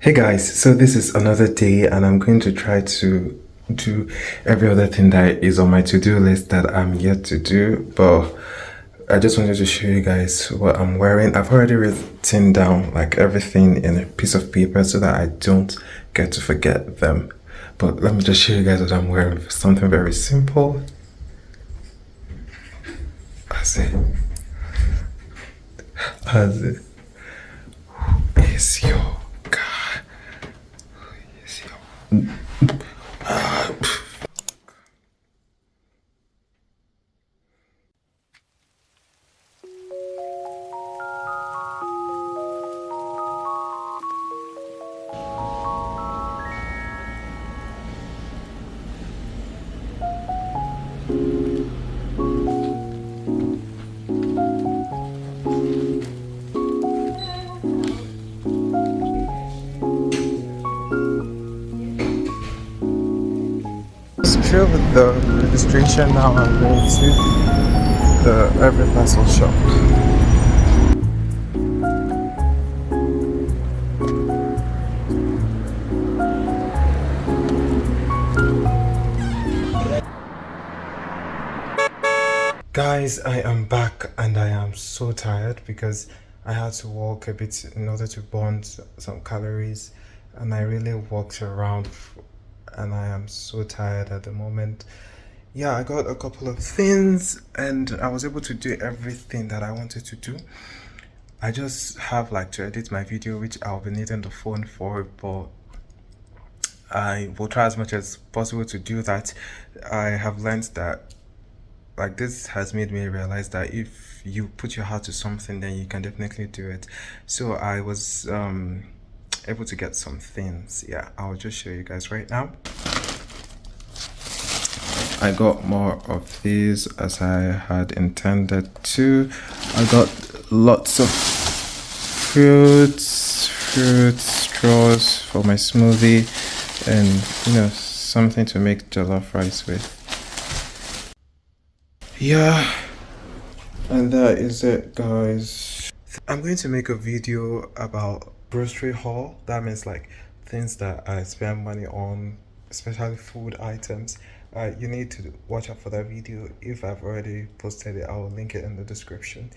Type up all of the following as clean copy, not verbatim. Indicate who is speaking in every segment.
Speaker 1: Hey guys, so this is another day and I'm going to try to do every other thing that is on my to-do list that I'm yet to do, but I just wanted to show you guys what I'm wearing. I've already written down like everything in a piece of paper so that I don't get to forget them. But let me just show you guys what I'm wearing. Something very simple. That's it. That's it. It's your God. It's your Secure with the registration. Now I'm going to the every parcel shop. Guys, I am back and I am so tired because I had to walk a bit in order to burn some calories, and I really walked around and I am so tired at the moment. Yeah, I got a couple of things and I was able to do everything that I wanted to do. I just have like to edit my video, which I'll be needing the phone for, but I will try as much as possible to do that. I have learned that like this has made me realize that if you put your heart to something, then you can definitely do it. So I was able to get some things. Yeah, I'll just show you guys right now. I got more of these as I had intended to. I got lots of fruit straws for my smoothie, and something to make jollof rice with. Yeah, and that is it, guys. I'm going to make a video about grocery haul. That means like things that I spend money on, especially food items. You need to watch out for that video. If I've already posted it, I'll link it in the description.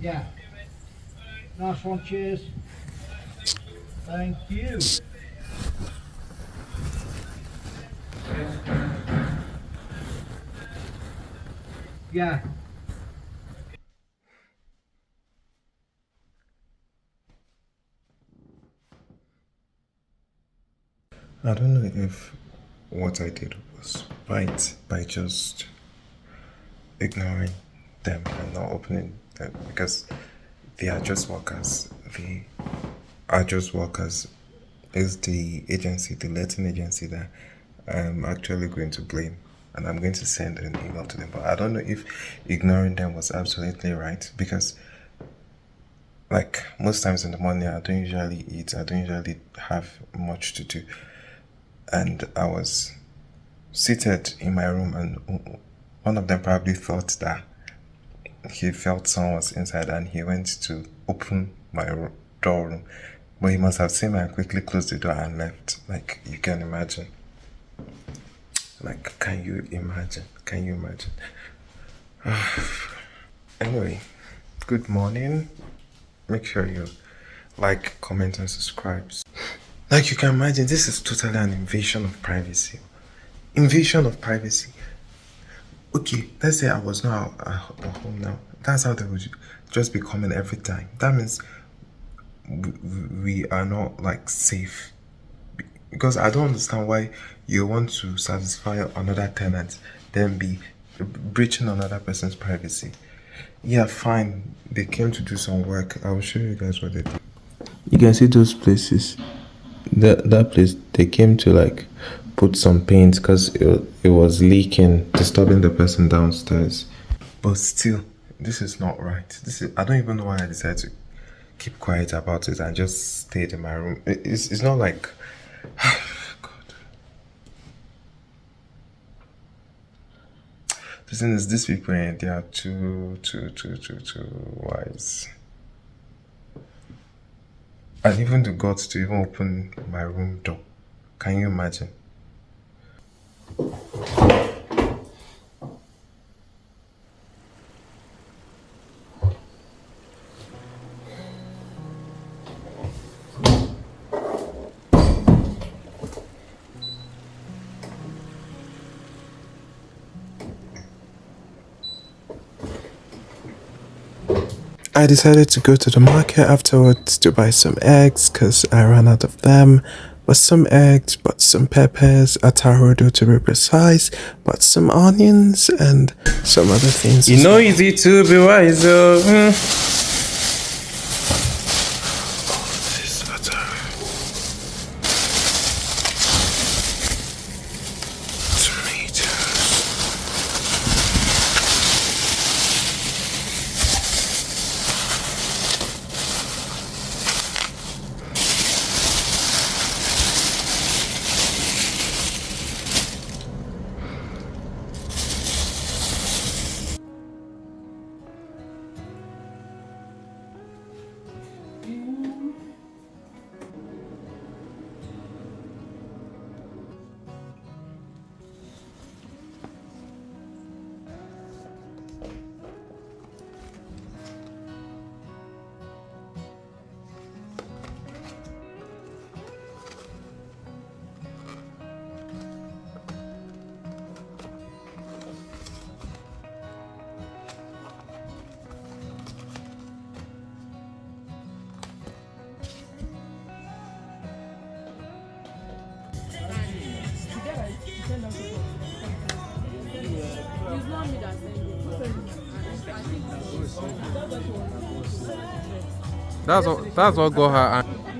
Speaker 2: Yeah. Nice one, cheers. Thank you. Yeah.
Speaker 1: I don't know if what I did was right by just ignoring them and not opening them because they are just workers. They are just workers is the agency, the letting agency that I'm actually going to blame. And I'm going to send an email to them. But I don't know if ignoring them was absolutely right because, like, most times in the morning, I don't usually eat, I don't usually have much to do. And I was seated in my room, and one of them probably thought that he felt someone was inside and he went to open my door room. But he must have seen me and quickly closed the door and left. Like, you can imagine. Like, can you imagine? Can you imagine? Anyway, good morning. Make sure you like, comment, and subscribe. Like, you can imagine, this is totally an invasion of privacy. Invasion of privacy. Okay, let's say I was not at home now. That's how they would just be coming every time. That means we are not like safe. Because I don't understand why you want to satisfy another tenant, then be breaching another person's privacy. Yeah, fine. They came to do some work. I will show you guys what they did. You can see those places. That place, they came to like put some paint because it was leaking, disturbing the person downstairs. But still, this is not right. I don't even know why I decided to keep quiet about it and just stayed in my room. It's not like God. The thing is, these people, they are too wise. And even the guts to even open my room door. Can you imagine? I decided to go to the market afterwards to buy some eggs because I ran out of them. Bought some eggs, bought some peppers, a tarodo to be precise, bought some onions and some other things. You know, easy to be wise. That's what got her.